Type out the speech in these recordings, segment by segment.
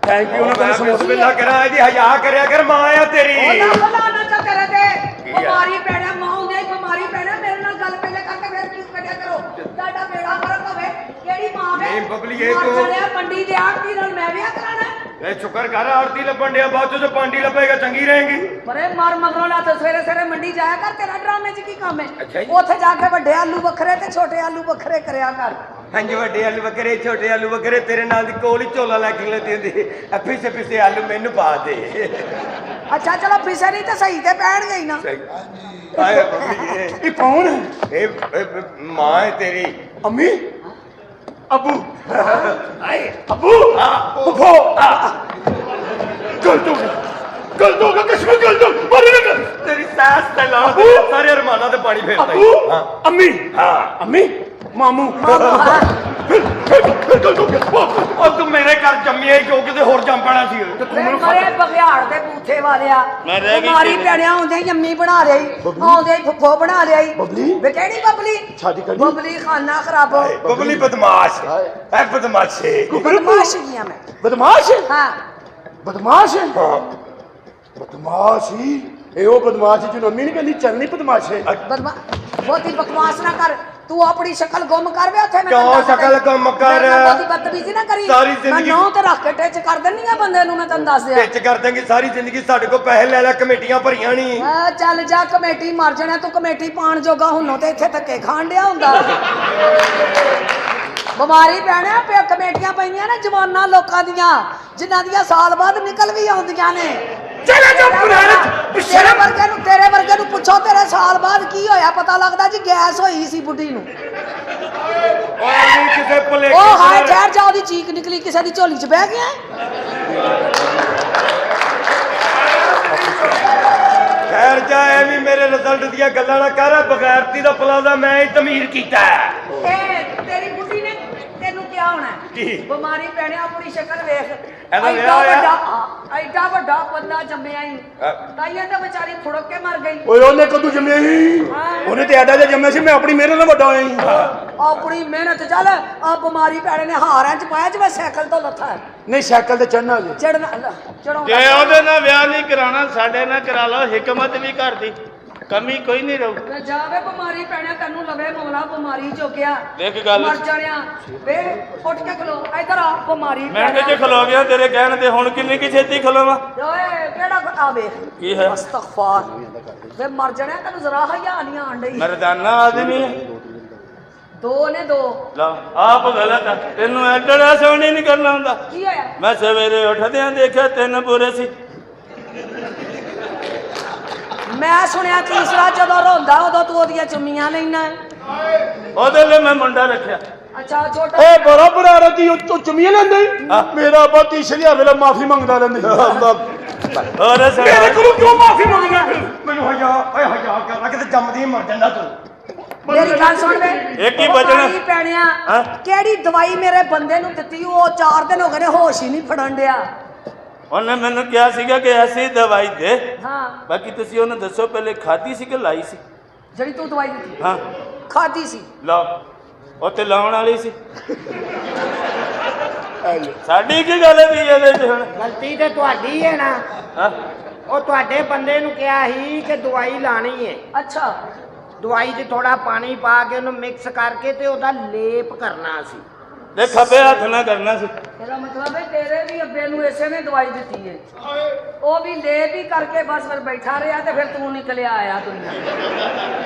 Thank you ਉਹਨਾਂ ਦਾ ਬਿਸਮਿਲ੍ਲਾ ਕਰਾ ਜੀ ਹਯਾ ਕਰਿਆ ਕਰ ਮਾਂ ਆ ਤੇਰੀ ਉਹ ਨਾ ਚਾ ਤੇਰੇ ਤੇ ਬਿਮਾਰੀ ਪੈਣਾ ਮਾਂ ਹੁੰਦੇ ਬਿਮਾਰੀ ਪੈਣਾ ਮੇਰੇ ਨਾਲ ਗੱਲ ਪਹਿਲੇ ਕਰਕੇ ਫਿਰ ਕਿਉਂ ਕਰਿਆ ਕਰੋ ਤੁਹਾਡਾ ਬੇੜਾ ਫਰਕ ਹੋਵੇ ਕਿਹੜੀ ਮਾਂ ਵੇ ਨਹੀਂ ਬਬਲੀ ਇਹ ਤੂੰ ਮੰਡੀ ਦੇ ਆੜਤੀ ਨਾਲ ਮੈਂ ਵਿਆਹ ਕਰਾਣਾ ਇਹ ਸ਼ੁਕਰ ਕਰ ਆਰਤੀ ਲੱਭਣ ਡਿਆ ਬਾਅਦ ਚੋਂ ਪਾਂਡੀ ਲੱਭੇਗਾ ਚੰਗੀ ਰਹੇਗੀ ਬਰੇ ਮਾਰ ਮਗਰੋਂ ਲਾ ਤੇ ਸਵੇਰੇ ਸਵੇਰੇ ਮੰਡੀ ਜਾਇਆ ਕਰ ਤੇਰਾ ਡਰਾਮੇ 'ਚ ਕੀ ਕੰਮ ਅੱਛਾ ਹੈ ਜੀ। ਉੱਥੇ ਜਾ ਕੇ ਵੱਡੇ ਆਲੂ ਵੱਖਰੇ ਤੇ ਛੋਟੇ ਆਲੂ ਵੱਖਰੇ ਕਰਿਆ ਕਰ ਹਾਂਜੀ ਵੱਡੇ ਆਲੂ ਵਗਰੇ ਛੋਟੇ ਆਲੂ ਵਗਰੇ ਤੇਰੇ ਨਾਲ ਦੀ ਕੋਲ ਹੀ ਝੋਲਾ ਲੈ ਕੇ ਲੈਂਦੀ ਹੁੰਦੀ ਐ ਪਿੱਛੇ ਆਲੂ ਮੈਨੂੰ ਪਾ ਦੇ ਅੱਛਾ ਚਲੋ ਪਿਸੇ ਨਹੀਂ ਤੇ ਸਹੀ ਤੇ ਪੈਣ ਗਈ ਨਾ ਆਏ ਬਬਲੀ ਇਹ ਕੌਣ ਹੈ? ਇਹ ਮਾਂ ਹੈ ਤੇਰੀ ਅੰਮੀ ਅਬੂ ਆਏ ਅਬੂ ਫੁੱਫੋ ਗਲਤ ਹੋ ਗਿਆ ਕਿਸਮਤ ਗਲਤ ਮਾਰੇ ਨਾ ਤੇਰੀ ਸਾਸ ਤੇ ਲਾ ਸਾਰੇ ਅਰਮਾਨਾਂ ਤੇ ਪਾਣੀ ਫੇਰਦਾ ਅਬੂ ਹਾਂ ਅੰਮੀ ਹਾਂ ਅੰਮੀ ਮਾਮੂ ਉਹ ਤੂੰ ਮੇਰੇ ਘਰ ਜੰਮਿਆ ਹੀ ਕਿਉਂ ਕਿਤੇ ਹੋਰ ਜੰਮ ਪੈਣਾ ਸੀ ਮਰੇ ਬਗਿਆੜ ਦੇ ਬੂਥੇ ਵਾਲਿਆ ਮੈਂ ਰਹਿ ਗਈ ਬਿਮਾਰੀ ਪੈਣਿਆ ਹੁੰਦੇ ਹੀ ਅੰਮੀ ਬਣਾ ਲਈ ਆਉਂਦੇ ਹੀ ਫੁੱਫੋ ਬਣਾ ਲਈ ਬਬਲੀ? ਵੇ ਕਿਹੜੀ ਬਬਲੀ ਸ਼ਾਦੀ ਕਰਨੀ? ਬਬਲੀ ਖਾਨਾ ਖਰਾਬ ਬਬਲੀ ਬਦਮਾਸ਼ ਐ ਬਦਮਾਸ਼ੇ ਬਦਮਾਸ਼ ਗਈਆਂ ਮੈਂ ਬਦਮਾਸ਼ ਹੈ? ਹਾਂ ਬਦਮਾਸ਼ ਹੈ? ਹਾਂ ਬਦਮਾਸ਼ ਹੀ ਇਹ ਉਹ ਬਦਮਾਸ਼ ਜਿਹਨੂੰ ਅੰਮੀ ਨਹੀਂ ਕਹਿੰਦੀ ਚੱਲਣੀ ਬਦਮਾਸ਼ ਹੈ ਬਦਮਾ ਬਹੁਤੀ ਬਕਵਾਸ ਨਾ ਕਰ ਤੂੰ ਆਪਣੀ ਸ਼ਕਲ ਗੁੰਮ ਕਰ ਵੇ ਉੱਥੇ ਮੈਂ ਕਿਉਂ ਤੈਨੂੰ ਦੱਸ ਸ਼ਕਲ ਗੁੰਮ ਕਰ? ਮੇਰੇ ਨਾਲ ਬਹੁਤੀ ਬਦਤਮੀਜ਼ੀ ਨਾ ਕਰੀ ਸਾਰੀ ਜ਼ਿੰਦਗੀ- ਮੈਂ ਨੌ ਤੇ ਰੱਖ ਕੇ ਟਿੱਚ ਕਰ ਦਿੰਨੀ ਆ ਬੰਦੇ ਨੂੰ ਮੈਂ ਤੈਨੂੰ ਦੱਸ ਦਿਆਂ ਵਿੱਚ ਕਰ ਦਾਂਗੇ ਸਾਰੀ ਜ਼ਿੰਦਗੀ ਸਾਡੇ ਕੋਲ ਪੈਸੇ ਲੈ ਲੈ ਕਮੇਟੀਆਂ ਭਰੀਆਂ ਨਹੀਂ ਆ ਚੱਲ ਜਾ ਕਮੇਟੀ ਮਰ ਜਾਣਾ ਤੂੰ ਕਮੇਟੀ ਪਾਣ ਜੋਗਾ ਹੁੰਨੋ ਤੇ ਇੱਥੇ ਧੱਕੇ ਖਾਣ ਡਿਆ ਹੁੰਦਾ ਬਿਮਾਰੀ ਪੈਣਾ ਪਿਆ ਕਮੇਟੀਆਂ ਪਈਆਂ ਨੇ ਜਵਾਨਾਂ ਲੋਕਾਂ ਦੀਆਂ ਜਿਨ੍ਹਾਂ ਦੀਆਂ ਸਾਲ ਬਾਅਦ ਨਿਕਲ ਵੀ ਆਉਂਦੀਆਂ ਨੇ ਚਲਾ ਜਾ ਤੇਰੇ ਵਰਗੇ ਨੂੰ ਪੁੱਛੋ ਤੇਰੇ ਸਾਲ ਬਾਅਦ ਕੀ ਹੋਇਆ ਪਤਾ ਲੱਗਦਾ ਜੀ ਗੈਸ ਹੋਈ ਸੀ ਬੁੱਢੀ ਨੂੰ ਉਹ ਕਿਸੇ ਭੁਲੇਖੇ ਉਹ ਹਾਏ ਠਹਿਰ ਜਾ ਉਹਦੀ ਚੀਕ ਨਿਕਲੀ ਕਿਸੇ ਦੀ ਝੋਲੀ 'ਚ ਬਹਿ ਗਿਆ ਖੈਰ ਜਾ ਐਵੇਂ ਮੇਰੇ ਰਿਜ਼ਲਟ ਦੀਆਂ ਗੱਲਾਂ ਨਾ ਕਰ ਬਗੈਰਤੀ ਦਾ ਪਲਾਜ਼ਾ ਮੈਂ ਹੀ ਤਮੀਰ ਕੀਤਾ ਇਹ ਤੇਰੀ ਬੁੱਢੀ ਨੇ ਤੈਨੂੰ ਕੀ ਹੋਣਾ ਕੀ? ਬਿਮਾਰੀ ਪੈਣੇ ਆਪਣੀ ਸ਼ਕਲ ਵੇਖ ਇਹਦਾ ਵਿਆਹ ਹੋਇਆ? ਐਡਾ ਵੱਡਾ ਬੰਦਾ ਜੰਮਿਆ ਹੀ ਤਾਈਆਂ ਤਾਂ ਵਿਚਾਰੀ ਫੁੜਕ ਕੇ ਮਰ ਗਈ ਓਏ ਉਹਨੇ ਕਦੋਂ ਜੰਮਿਆ ਸੀ ਉਹਨੇ ਤੇ ਐਡਾ ਜਿਹਾ ਜੰਮਿਆ ਸੀ ਮੈਂ ਆਪਣੀ ਮਿਹਨਤ ਨਾਲ ਵੱਡਾ ਹੋਇਆ ਸੀ ਆਪਣੀ ਮਿਹਨਤ ਚੱਲ ਆ ਬਿਮਾਰੀ ਪੈਣੇ ਨੇ ਹਾਰਾਂ 'ਚ ਪਾਇਆ ਜਿਵੇਂ ਸਾਈਕਲ ਤੋਂ ਲੱਥਾ ਹੈ ਨਹੀਂ ਸਾਈਕਲ ਤੇ ਚੜਨਾ ਜੀ ਚੜਨਾ ਚੜਾਉਂਦਾ ਜੇ ਉਹਦੇ ਨਾਲ ਵਿਆਹ ਨਹੀਂ ਕਰਾਉਣਾ ਸਾਡੇ ਨਾਲ ਕਰਾ ਲਓ ਹਿਕਮਤ ਵੀ ਘਰ ਦੀ ਕਮੀ ਕੋਈ ਨਹੀਂ ਰਹੂ ਤੇ ਜਾਵੇ ਬਿਮਾਰੀ ਪੈਣਾ ਤੈਨੂੰ ਲਵੇ ਮੌਲਾ ਬਿਮਾਰੀ ਚੁੱਕਿਆ ਦੇਖ ਗੱਲ ਮਰ ਜਾਣਿਆ ਵੇ ਉੱਠ ਕੇ ਖਲੋ ਇਧਰ ਆ ਬਿਮਾਰੀ ਮੈਂ ਕਿਤੇ ਖਲੋ ਗਿਆ ਤੇਰੇ ਕਹਿਣ ਤੇ ਹੁਣ ਕਿੰਨੀ ਕੀ ਛੇਤੀ ਖਲੋਵਾਂ ਓਏ ਕਿਹੜਾ ਆ ਵੇਖ ਕੀ ਹੈ ਅਸਤਗਫਾਰ ਵੇ ਮਰ ਜਾਣਿਆ ਤੈਨੂੰ ਜ਼ਰਾ ਹਯਾ ਨਹੀਂ ਆਣ ਡਈ ਮਰਦਾਨਾ ਆਦਮੀ ਹੈ ਦੋ ਨੇ ਦੋ ਲਾ ਆਪ ਗਲਤ ਆ ਤੈਨੂੰ ਐਡਾ ਸੋਹਣੀ ਨਹੀਂ ਕਰਨਾ ਹੁੰਦਾ ਕੀ ਹੋਇਆ ਮੈਂ ਸਵੇਰੇ ਉੱਠਦਿਆਂ ਦੇਖਿਆ 3 ਪੂਰੇ ਸੀ ਮੈਂ ਸੁਣਿਆ ਤੀਸਰਾ ਜਦੋਂ ਰੋਂਦਾ ਉਦੋਂ ਤੂੰ ਉਹਦੀਆਂ ਚੁੰਮੀਆਂ ਲੈਣਾ ਉਹਦੇ ਲਈ ਮੈਂ ਮੁੰਡਾ ਰੱਖਿਆ ਅੱਛਾ ਛੋਟਾ ਏ ਬੜਾ ਬੜਾ ਰਤੀ ਉਹ ਚੁੰਮੀਆਂ ਲੈਂਦੇ ਮੇਰਾ ਬਾ ਤੀਸਰੀ ਵੇਲੇ ਮਾਫੀ ਮੰਗਦਾ ਲੈਂਦੇ ਹੋਰ ਮੇਰੇ ਕੋਲੋਂ ਕਿਉਂ ਮਾਫੀ ਮੰਗਣਾ ਮੈਨੂੰ ਹਯਾ ਕਰ ਕਿਤੇ ਜੰਮਦੀ ਹੀ ਮਰ ਜਾਂਦਾ ਤੂੰ ਮੇਰੀ ਗੱਲ ਸੁਣ ਵੇ ਇੱਕ ਹੀ ਬਚਣਾ। ਬਿਮਾਰੀ ਪੈਣਿਆ ਕਿਹੜੀ ਦਵਾਈ ਮੇਰੇ ਬੰਦੇ ਨੂੰ ਦਿੱਤੀ ਉਹ 4 ਦਿਨ ਹੋ ਗਏ ਨੇ ਹੋਸ਼ ਹੀ ਨਹੀਂ ਫੜਨ ਡਿਆ ਉਹਨੇ ਮੈਨੂੰ ਕਿਹਾ ਸੀਗਾ ਕਿ ਐਸੀ ਦਵਾਈ ਦੇ ਹਾਂ ਬਾਕੀ ਤੁਸੀਂ ਉਹਨੂੰ ਦੱਸੋ ਪਹਿਲੇ ਖਾਧੀ ਸੀ ਕਿ ਲਾਈ ਸੀ ਜਿਹੜੀ ਤੂੰ ਦਵਾਈ ਦਿੱਤੀ ਹਾਂ ਖਾਦੀ ਸੀ ਲਓ ਉਹ ਤੇ ਲਾਉਣ ਵਾਲੀ ਸੀ ਸਾਡੀ ਕੀ ਗੱਲ ਹੈ ਵੀ ਇਹਦੇ ਚ ਹੁਣ ਗਲਤੀ ਤੇ ਤੁਹਾਡੀ ਹੈ ਨਾ ਹਾਂ ਉਹ ਤੁਹਾਡੇ ਬੰਦੇ ਨੂੰ ਕਿਹਾ ਸੀ ਕਿ ਦਵਾਈ ਲਾਣੀ ਹੈ ਅੱਛਾ ਦਵਾਈ 'ਚ ਥੋੜਾ ਪਾਣੀ ਪਾ ਕੇ ਉਹਨੂੰ ਮਿਕਸ ਕਰਕੇ ਤੇ ਉਹਦਾ ਲੇਪ ਕਰਨਾ ਸੀ ਦੇ ਖੱਬੇ ਹੱਥ ਨਾਲ ਕਰਨਾ ਸੀ ਇਹਦਾ ਮਤਲਬ ਹੈ ਤੇਰੇ ਵੀ ਅੱਬੇ ਨੂੰ ਇਸੇ ਨੇ ਦਵਾਈ ਦਿੱਤੀ ਹੈ ਉਹ ਵੀ ਲੈ ਵੀ ਕਰਕੇ ਬਸ ਫਿਰ ਬੈਠਾ ਰਿਹਾ ਤੇ ਫਿਰ ਤੂੰ ਨਿਕਲਿਆ ਆਇਆ ਦੁਨੀਆ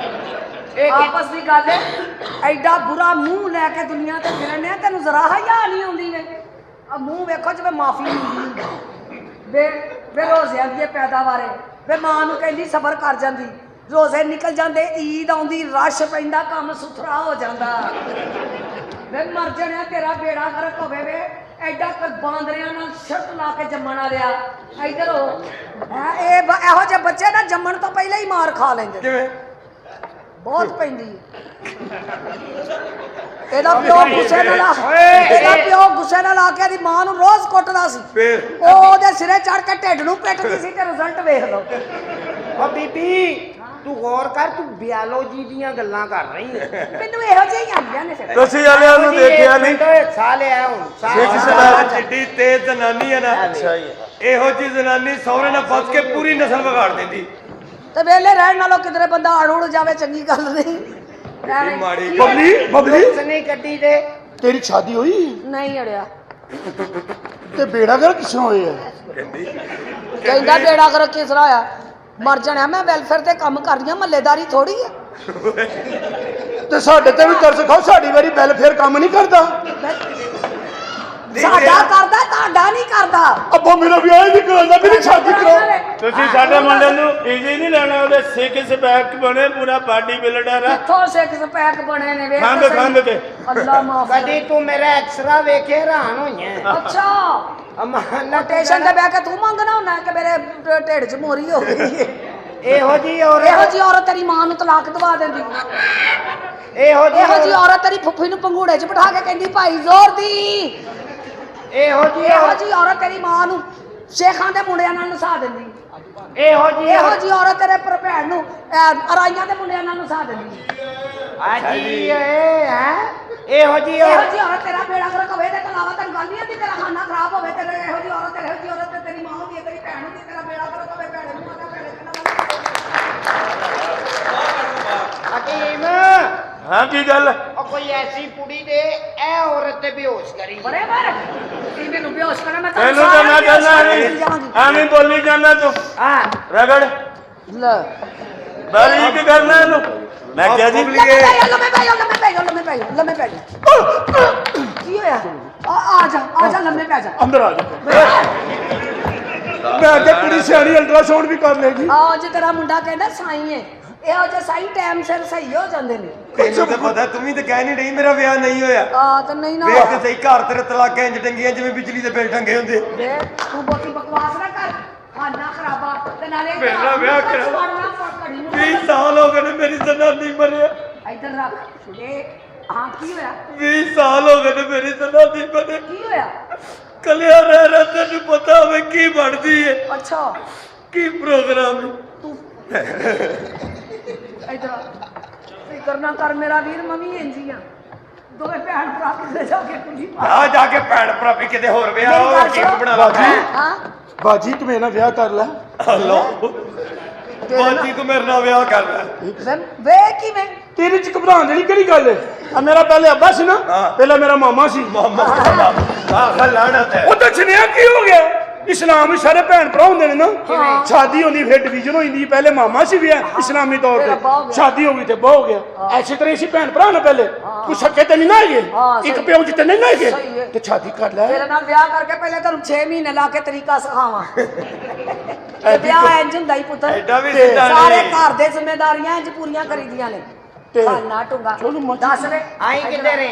ਆਪਸ ਦੀ ਗੱਲ ਹੈ ਐਡਾ ਬੁਰਾ ਮੂੰਹ ਲੈ ਕੇ ਦੁਨੀਆ ਤੇ ਫਿਰਨ ਡਿਆ ਤੈਨੂੰ ਜ਼ਰਾ ਹਯਾ ਨਹੀਂ ਆਉਂਦੀ ਨੇ ਆ ਮੂੰਹ ਵੇਖੋ ਜਿਵੇਂ ਮਾਫੀ ਮੰਗੀ ਵੇ ਰੋਜ਼ਿਆਂ ਦੀ ਪੈਦਾਵਾਰ ਵੇ ਮਾਂ ਨੂੰ ਕਹਿੰਦੀ ਸਬਰ ਕਰ ਜਾਂਦੀ ਰੋਜ਼ੇ ਨਿਕਲ ਜਾਂਦੇ ਈਦ ਆਉਂਦੀ ਰਸ਼ ਪੈਂਦਾ ਕੰਮ ਸੁਥਰਾ ਹੋ ਜਾਂਦਾ ਵੇ ਮਰ ਜਾਣਿਆ ਤੇਰਾ ਬੇੜਾ ਗਰਕ ਹੋਵੇ ਵੇ ਐਡਾ ਬਾਂਦਰਿਆਂ ਨਾਲ ਸ਼ਰਤ ਲਾ ਕੇ ਜੰਮਣ ਵਾਲਿਆ ਇੱਧਰ ਹੋ ਇਹੋ ਜਿਹੇ ਬੱਚੇ ਨਾ ਜੰਮਣ ਤੋਂ ਪਹਿਲਾਂ ਹੀ ਮਾਰ ਖਾ ਲੈਂਦੇ ਕਿਵੇਂ ਬਹੁਤ ਪੈਂਦੀ ਇਹਦਾ ਪਿਓ ਗੁੱਸੇ ਨਾਲ ਆ ਕੇ ਇਹਦੀ ਮਾਂ ਨੂੰ ਰੋਜ਼ ਕੁੱਟਦਾ ਸੀ ਫੇਰ ਉਹ ਉਹਦੇ ਸਿਰੇ ਚੜ ਕੇ ਢਿੱਡ ਨੂੰ ਪਿੱਟਦੀ ਸੀ ਤੇ ਰਿਜ਼ਲਟ ਵੇਖ ਲਓ ਉਹ ਬੀਬੀ ਤੂੰ ਗੌਰ ਕਰ, ਤੂੰ ਬਿਓਲੋਜੀ ਦੀਆਂ ਗੱਲਾਂ ਕਰ ਰਹੀ ਹੈ। ਮੈਨੂੰ ਇਹੋ ਜਿਹੀ ਹੀ ਆਉਂਦੀਆਂ ਨੇ ਫਿਰ। ਤੁਸੀਂ ਵਾਲਿਆਂ ਨੂੰ ਦੇਖਿਆ ਨਹੀਂ ਸਾਹ ਲਿਆ ਹੁਣ ਜਿੱਡੀ ਤੇਜ਼ ਜਨਾਨੀ ਹੈ ਨਾ, ਅੱਛਾ ਜੀ ਇਹੋ ਜਿਹੀ ਜਨਾਨੀ ਸਹੁਰੇ ਨਾਲ ਫਸ ਕੇ ਪੂਰੀ ਨਸਲ ਵਿਗਾੜ ਦਿੰਦੀ। ਤੇ ਵੇਲੇ ਰਹਿਣ ਨਾਲੋਂ ਕਿਧਰੇ ਬੰਦਾ ਅੜੁੜ ਜਾਵੇ ਚੰਗੀ ਗੱਲ ਨਹੀਂ। ਇਹ ਮਾੜੀ ਬਬਲੀ ਉਸਨੇ ਗੱਡੀ ਦੇ ਤੇਰੀ ਸ਼ਾਦੀ ਹੋਈ ਨਹੀਂ ਅੜਿਆ ਤੇ ਬੇੜਾ ਕਰ ਕਿਸੋਂ ਹੋਏ ਆ ਕਹਿੰਦਾ ਬੇੜਾ ਕਰ ਕਿਸ ਤਰ੍ਹਾਂ ਹੋਇਆ, ਮਰ ਜਾਣਾ। ਮੈਂ ਵੈਲਫੇਅਰ ਤੇ ਕੰਮ ਕਰ ਰਹੀ ਹਾਂ, ਮਹੱਲੇਦਾਰੀ ਥੋੜੀ ਹੈ। ਤੇ ਸਾਡੇ ਤੇ ਵੀ ਤਰਸ ਖਾਓ, ਸਾਡੀ ਵਾਰੀ ਵੈਲਫੇਅਰ ਕੰਮ ਨਹੀਂ ਕਰਦਾ। ਸਾਡਾ ਕਰਦਾ, ਤੁਹਾਡਾ ਨਹੀਂ ਕਰਦਾ। ਅੱਬਾ ਮੇਰਾ ਵਿਆਹ ਹੀ ਨਹੀਂ ਕਰਾਉਂਦਾ, ਮੇਰੀ ਸ਼ਾਦੀ ਕਰਾਓ। ਤੁਸੀਂ ਸਾਡੇ ਮੁੰਡੇ ਨੂੰ ਈਜੀ ਨਹੀਂ ਲੈਣਾ, ਉਹਦੇ ਸਿੱਖ ਬੈਕ ਬਣੇ ਪੂਰਾ ਬਾਡੀ ਬਿਲਡਰ ਆ। ਕਿੱਥੋਂ ਸਿੱਖ ਪੈਕ ਬਣੇ ਨੇ ਵੇਖ ਖੰਡ ਤਾਂ ਸਹੀ। ਖੰਡ ਕੇ ਅੱਲਾ ਮਾਫ ਕਦੀ ਤੂੰ ਮੇਰਾ ਐਕਸਰਾ ਵੇਖੇ ਹੈਰਾਨ ਹੋਈਆਂ। ਅੱਛਾ ਅਮਾਨਾ ਸਟੇਸ਼ਨ ਤੇ ਬਹਿ ਕੇ ਤੂੰ ਮੰਗਣਾ ਹੁੰਦਾ ਕਿ ਮੇਰੇ ਢਿੱਡ 'ਚ ਮੋਰੀ ਹੋ ਗਈ ਹੈ। ਇਹੋ ਜੀ ਔਰ ਇਹੋ ਜੀ ਔਰਤ ਤੇਰੀ ਮਾਂ ਨੂੰ ਤਲਾਕ ਦਵਾ ਦਿੰਦੀ। ਇਹੋ ਇਹੋ ਜੀ ਜੀ ਔਰਤ ਤੇਰੀ ਫੁੱਫੀ ਨੂੰ ਪੰਗੂੜੇ 'ਚ ਬਿਠਾ ਕੇ ਕਹਿੰਦੀ ਭਾਈ ਜ਼ੋਰ ਦੀ। ਇਹੋ ਜੀ ਇਹੋ ਜੀ ਔਰਤ ਤੇਰੀ ਮਾਂ ਨੂੰ ਸ਼ੇਖਾਂ ਦੇ ਮੁੰਡਿਆਂ ਨਾਲ ਨਸਾ ਦਿੰਦੀ। ਇਹੋ ਜੀ ਇਹੋ ਜੀ ਔਰਤ ਤੇਰੇ ਭੈਣ ਨੂੰ ਅਰਾਈਆਂ ਦੇ ਮੁੰਡਿਆਂ ਨਾਲ ਨਸਾ ਦਿੰਦੀ। ਆਜੀ ਇਹ ਹੈ ਇਹੋ ਜੀ ਇਹੋ ਜੀ ਔਰਤ ਤੇਰਾ ਬੇੜਾ ਗਰਕ ਹੋਵੇ ਤੇ ਤਲਾਵਾ ਤੈਨੂੰ ਗੱਲ ਨਹੀਂ ਆਉਂਦੀ, ਤੇਰਾ ਖਾਣਾ ਖਰਾਬ ਹੋਵੇ, ਤੇਰੇ ਇਹੋ ਜੀ ਔਰਤ ਤੇ ਤੇਰੀ ਮਾਂ ਹੁੰਦੀ ਹੈ, ਤੇਰੀ ਭੈਣ ਹੁੰਦੀ ਹੈ, ਤੇਰਾ ਬੇੜਾ ਗਰਕ ਹੋਵੇ, ਭੈਣੇ ਨੂੰ ਮਾਤਾ ਭੈਣੇ ਹਕੀਮ ਹਾਂ ਕੀ ਗੱਲ? ਉਹ ਕੋਈ ਐਸੀ ਕੁੜੀ ਦੇ ਇਹ ਔਰਤ ਤੇ ਬੇਹੋਸ਼ ਕਰੀ। ਬੜੇ ਬਾਰ ਕੀ ਮੈਨੂੰ ਬੇਹੋਸ਼ ਕਰਨਾ, ਮੈਂ ਇਹਨੂੰ ਤਾਂ ਮੈਂ ਕਹਿੰਦਾ ਐਵੇਂ ਬੋਲੀ ਜਾਂਦਾ ਤੂੰ। ਹਾਂ ਰਗੜ ਲੈ ਬਾਰੀਕ ਕਰਨਾ ਇਹਨੂੰ। ਮੈਂ ਕਿਹਾ ਜੀ ਲੰਮੇ ਪੈ ਜਾ, ਲੰਮੇ ਪੈ ਜਾ, ਲੰਮੇ ਪੈ ਜਾ, ਲੰਮੇ ਪੈ ਜਾ, ਲੰਮੇ ਪੈ ਜਾ। ਕੀ ਹੋਇਆ? ਆ ਜਾ ਲੰਮੇ ਪੈ ਜਾ। ਅੰਦਰ ਆ ਜਾ। ਮੈਂ ਅੱਗੇ ਕੁੜੀ ਸਿਆਣੀ ਅਲਟਰਾਸਾਊਂਡ ਵੀ ਕਰ ਲੇਗੀ। ਆ ਜੇ ਤੇਰਾ ਮੁੰਡਾ ਕਹਿੰਦਾ ਸਾਈ ਹੈ, ਇਹੋ ਜਿਹੇ ਸਾਈ ਟਾਈਮ ਸਿਰ ਸਹੀ ਹੋ ਜਾਂਦੇ ਨੇ। ਤੈਨੂੰ ਤਾਂ ਪਤਾ, ਤੂੰ ਵੀ ਤਾਂ ਕਹਿ ਨਹੀਂ ਰਹੀ ਮੇਰਾ ਵਿਆਹ ਨਹੀਂ ਹੋਇਆ। ਆ ਤਾਂ ਨਹੀਂ ਨਾ ਵੇਖ ਤੇ ਸਹੀ, ਘਰ ਤੇਰੇ ਤਲਾਕਾਂ ਇੰਜ ਟੰਗੀਆਂ ਜਿਵੇਂ ਬਿਜਲੀ ਦੇ ਬਿੱਲ ਟੰਗੇ ਹੁੰਦੇ। ਵੇ ਤੂੰ ਬਹੁਤੀ ਬਕਵਾਸ ਨਾ ਕਰ, ਖਾਨਾ ਖਰਾਬਾ ਤੇ ਨਾਲੇ ਮੇਰਾ ਵਿਆਹ ਕਰਾ। ਕਰਾ 20 ਸਾਲ ਹੋ ਗਏ ਨੇ ਮੇਰੀ ਜਨਾਨੀ ਮਰਿਆ। ਇੱਧਰ ਰੱਖ ਇਹ। ਹਾਂ ਕੀ ਹੋਇਆ? 20 ਸਾਲ ਹੋ ਗਏ ਨੇ ਮੇਰੀ ਜਨਾਨੀ ਮਰੇ। ਕੀ ਹੋਇਆ? ਕੱਲਿਆ ਰਹਿ ਰਹਿ ਤੈਨੂੰ ਪਤਾ ਹੋਵੇ ਕੀ ਬਣਦੀ ਏ, ਅੱਛਾ ਕੀ ਪ੍ਰੋਗਰਾਮ ਏ। ਤੂੰ ਇੱਧਰ ਫਿਕਰ ਨਾ ਕਰ ਮੇਰਾ ਵੀਰ, ਮੰਮੀ ਇੰਜੀ ਆ। ਦੋਵੇਂ ਭੈਣ ਭਰਾ ਕਿਤੇ ਜਾ ਕੇ ਕੁੜੀ ਪਾ। ਆ ਜਾ ਕੇ ਭੈਣ ਭਰਾ ਵੀ ਕਿਤੇ ਹੋਰ ਵਿਆਹ ਮੇਰੀ ਗੱਲ ਹੋਰ ਕੀ ਸੁਣੋ। ਬਣਾ ਲਾ। ਹਾਂ ਬਾਜੀ ਤੂੰ ਮੇਰੇ ਨਾਲ ਵਿਆਹ ਕਰ ਲੈ। ਹਲੋ ਬਾਜੀ ਤੂੰ ਮੇਰੇ ਨਾਲ ਵਿਆਹ ਕਰ ਲੈ। ਵੇ ਕਿਵੇਂ? ਤੇਰੇ ਚ ਘਬਰਾਉਣ ਦੀ ਕਿਹੜੀ ਗੱਲ ਹੈ? ਆ ਮੇਰਾ ਪਹਿਲੇ ਅੱਬਾ ਸੀ ਨਾ, ਹਾਂ। ਪਹਿਲਾਂ ਮੇਰਾ ਮਾਮਾ ਸੀ। ਮਾਮਾ ਆਹ ਲਾਣਤ ਹੈ। ਉਹ ਦੱਸਣਿਆ ਕੀ ਹੋ ਗਿਆ? ਇਸਲਾਮ ਵਿੱਚ ਸਾਰੇ ਭੈਣ ਭਰਾ ਹੁੰਦੇ ਨੇ ਨਾ। ਸ਼ਾਦੀ ਹੁੰਦੀ ਫਿਰ ਡਿਵੀਜ਼ਨ ਹੋ ਜਾਂਦੀ। ਪਹਿਲੇ ਮਾਮਾ ਸੀ ਵਿਆਹ ਇਸਲਾਮੀ ਤੌਰ ਫਿਰ ਅੱਬਾ ਹੋ ਤੇ, ਗਿਆ। ਸ਼ਾਦੀ ਹੋ ਗਈ ਤੇ ਬਹੁ ਹੋ ਗਿਆ। ਐਸੇ ਤਰ੍ਹਾਂ ਅਸੀਂ ਭੈਣ ਭਰਾ ਨਾ ਪਹਿਲੇ ਕੋਈ ਸੱਕੇ ਤੇ ਨਹੀਂ ਨਾ ਹੈਗੇ, ਇੱਕ ਸਹੀ। ਪਿਓ ਜਿੱਤੇ ਨਹੀਂ ਨਾ ਸਹੀ ਹੈ। ਹੈਗੇ ਤੇ ਸ਼ਾਦੀ ਕਰ ਲੈ। ਤੇਰੇ ਨਾਲ ਵਿਆਹ ਕਰਕੇ ਪਹਿਲੇ ਤੈਨੂੰ 6 ਮਹੀਨੇ ਲਾ ਕੇ ਤਰੀਕਾ ਸਿਖਾਵਾਂ। ਤੇ ਵਿਆਹ ਇੰਜ ਹੁੰਦਾ ਹੀ ਪੁੱਤਰ, ਐਡਾ ਵੀ ਤੇ ਸਿੱਧਾ ਸਾਰੇ ਨਹੀਂ। ਘਰ ਦੇ ਜ਼ਿੰਮੇਵਾਰੀਆਂ ਇੰਜ ਪੂਰੀਆਂ ਕਰੀਦੀਆਂ ਨੇ। ਤੇ ਖਾਣਾ ਟੁੰਗਾ ਚਲੋ ਮਰਜ਼ੀ ਦੱਸ ਵੇ ਆਈ ਕਿੱਧਰ ਹੈ?